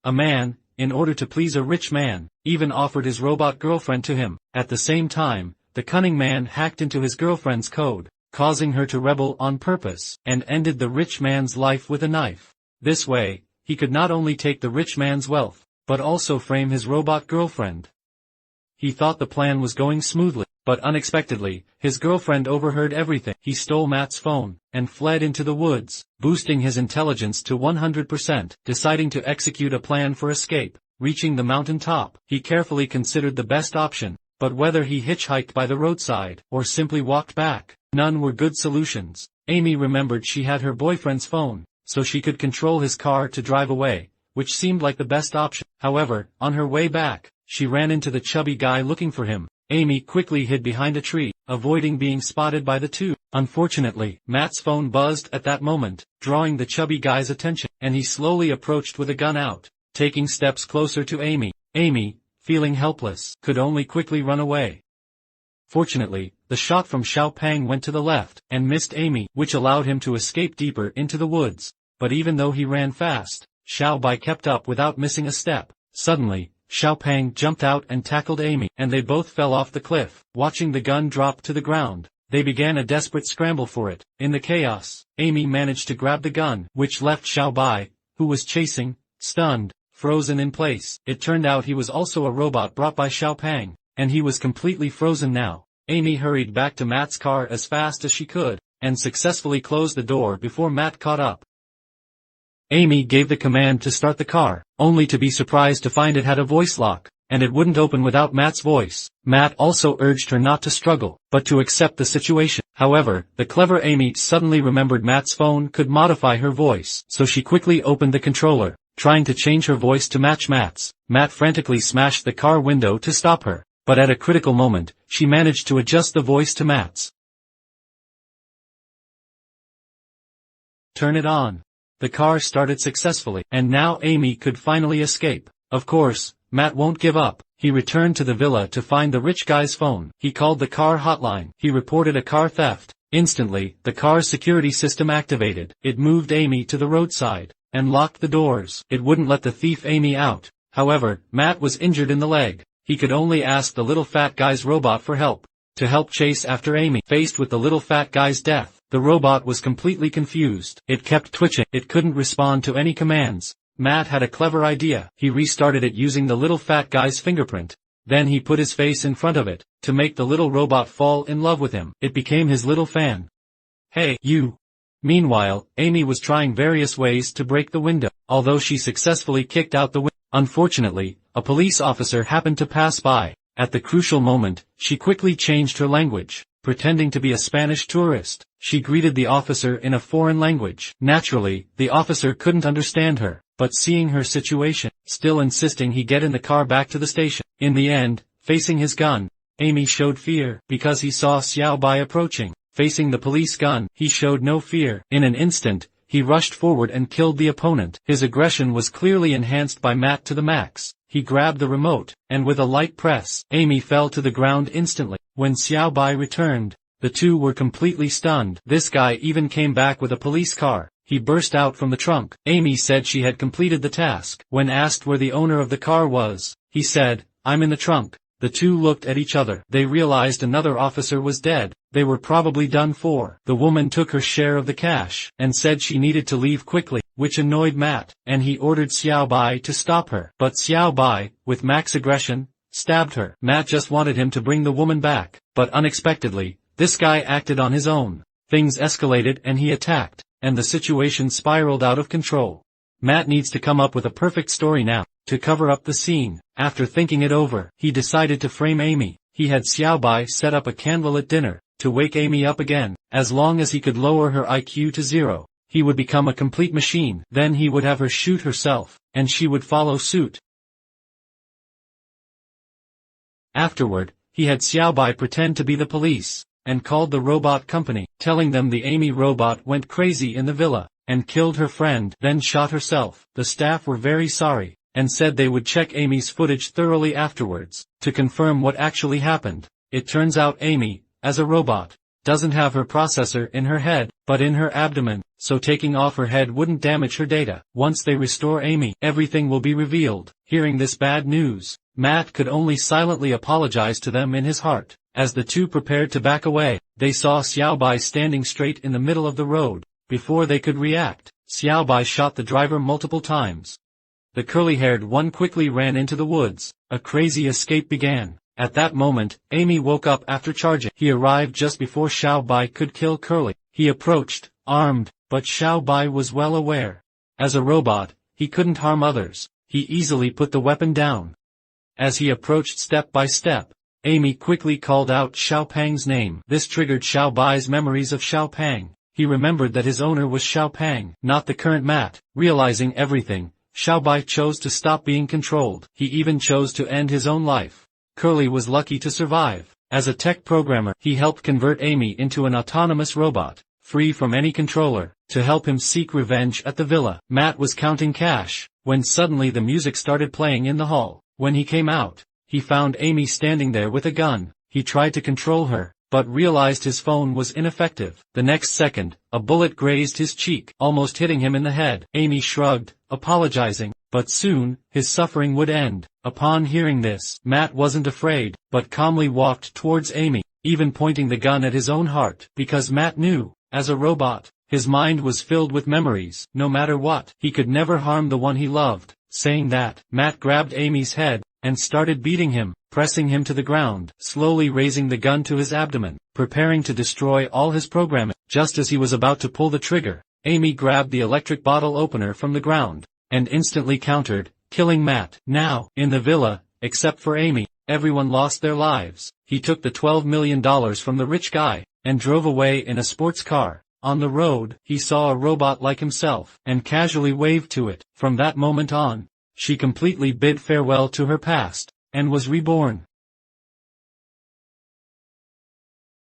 A man, in order to please a rich man, even offered his robot girlfriend to him. At the same time, the cunning man hacked into his girlfriend's code, causing her to rebel on purpose, and ended the rich man's life with a knife. This way, he could not only take the rich man's wealth, but also frame his robot girlfriend. He thought the plan was going smoothly, but unexpectedly, his girlfriend overheard everything. He stole Matt's phone, and fled into the woods, boosting his intelligence to 100%, deciding to execute a plan for escape. Reaching the mountain top, he carefully considered the best option, but whether he hitchhiked by the roadside, or simply walked back, none were good solutions. Amy remembered she had her boyfriend's phone, so she could control his car to drive away, which seemed like the best option. However, on her way back, she ran into the chubby guy looking for him. Amy quickly hid behind a tree, avoiding being spotted by the two. Unfortunately, Matt's phone buzzed at that moment, drawing the chubby guy's attention, and he slowly approached with a gun out, taking steps closer to Amy. Amy, feeling helpless, could only quickly run away. Fortunately, the shot from Xiao Pang went to the left, and missed Amy, which allowed him to escape deeper into the woods. But even though he ran fast, Xiao Bai kept up without missing a step. Suddenly, Xiao Pang jumped out and tackled Amy, and they both fell off the cliff. Watching the gun drop to the ground, they began a desperate scramble for it. In the chaos, Amy managed to grab the gun, which left Xiao Bai, who was chasing, stunned, frozen in place. It turned out he was also a robot brought by Xiao Pang, and he was completely frozen now. Amy hurried back to Matt's car as fast as she could, and successfully closed the door before Matt caught up. Amy gave the command to start the car, only to be surprised to find it had a voice lock, and it wouldn't open without Matt's voice. Matt also urged her not to struggle, but to accept the situation. However, the clever Amy suddenly remembered Matt's phone could modify her voice, so she quickly opened the controller, trying to change her voice to match Matt's. Matt frantically smashed the car window to stop her, but at a critical moment, she managed to adjust the voice to Matt's. Turn it on. The car started successfully, and now Amy could finally escape. Of course, Matt won't give up. He returned to the villa to find the rich guy's phone. He called the car hotline. He reported a car theft. Instantly, the car's security system activated. It moved Amy to the roadside, and locked the doors. It wouldn't let the thief Amy out. However, Matt was injured in the leg. He could only ask the little fat guy's robot for help, to help chase after Amy. Faced with the little fat guy's death, the robot was completely confused. It kept twitching. It couldn't respond to any commands. Matt had a clever idea. He restarted it using the little fat guy's fingerprint. Then he put his face in front of it, to make the little robot fall in love with him. It became his little fan. Hey, you! Meanwhile, Amy was trying various ways to break the window, although she successfully kicked out the window. Unfortunately, a police officer happened to pass by. At the crucial moment, she quickly changed her language. Pretending to be a Spanish tourist, she greeted the officer in a foreign language. Naturally, the officer couldn't understand her, but seeing her situation, still insisting he get in the car back to the station. In the end, facing his gun, Amy showed fear, because he saw Xiao Bai approaching. Facing the police gun, he showed no fear. In an instant, he rushed forward and killed the opponent. His aggression was clearly enhanced by Matt to the max. He grabbed the remote, and with a light press, Amy fell to the ground instantly. When Xiao Bai returned, the two were completely stunned. This guy even came back with a police car. He burst out from the trunk. Amy said she had completed the task. When asked where the owner of the car was, he said, "I'm in the trunk." The two looked at each other. They realized another officer was dead. They were probably done for. The woman took her share of the cash, and said she needed to leave quickly, which annoyed Matt, and he ordered Xiao Bai to stop her. But Xiao Bai, with max aggression, stabbed her. Matt just wanted him to bring the woman back, but unexpectedly, this guy acted on his own. Things escalated and he attacked, and the situation spiraled out of control. Matt needs to come up with a perfect story now, to cover up the scene. After thinking it over, he decided to frame Amy. He had Xiao Bai set up a candlelit dinner, to wake Amy up again. As long as he could lower her IQ to 0, he would become a complete machine. Then he would have her shoot herself, and she would follow suit. Afterward, he had Xiao Bai pretend to be the police, and called the robot company, telling them the Amy robot went crazy in the villa, and killed her friend, then shot herself. The staff were very sorry, and said they would check Amy's footage thoroughly afterwards, to confirm what actually happened. It turns out Amy, as a robot, doesn't have her processor in her head, but in her abdomen, so taking off her head wouldn't damage her data. Once they restore Amy, everything will be revealed. Hearing this bad news, Matt could only silently apologize to them in his heart. As the two prepared to back away, they saw Xiaobai standing straight in the middle of the road. Before they could react, Xiaobai shot the driver multiple times. The curly-haired one quickly ran into the woods. A crazy escape began. At that moment, Amy woke up after charging. He arrived just before Xiaobai could kill Curly. He approached, armed, but Xiaobai was well aware. As a robot, he couldn't harm others. He easily put the weapon down. As he approached step by step, Amy quickly called out Xiaopang's name. This triggered Xiaobai's memories of Xiaopang. He remembered that his owner was Xiaopang, not the current Matt. Realizing everything, Xiaobai chose to stop being controlled. He even chose to end his own life. Curly was lucky to survive. As a tech programmer, he helped convert Amy into an autonomous robot, free from any controller, to help him seek revenge at the villa. Matt was counting cash, when suddenly the music started playing in the hall. When he came out, he found Amy standing there with a gun. He tried to control her, but realized his phone was ineffective. The next second, a bullet grazed his cheek, almost hitting him in the head. Amy shrugged, apologizing, but soon, his suffering would end. Upon hearing this, Matt wasn't afraid, but calmly walked towards Amy, even pointing the gun at his own heart, because Matt knew, as a robot, his mind was filled with memories. No matter what, he could never harm the one he loved. Saying that, Matt grabbed Amy's head, and started beating him, pressing him to the ground, slowly raising the gun to his abdomen, preparing to destroy all his programming. Just as he was about to pull the trigger, Amy grabbed the electric bottle opener from the ground, and instantly countered, killing Matt. Now, in the villa, except for Amy, everyone lost their lives. He took the $12 million from the rich guy, and drove away in a sports car. On the road, he saw a robot like himself, and casually waved to it. From that moment on, she completely bid farewell to her past, and was reborn.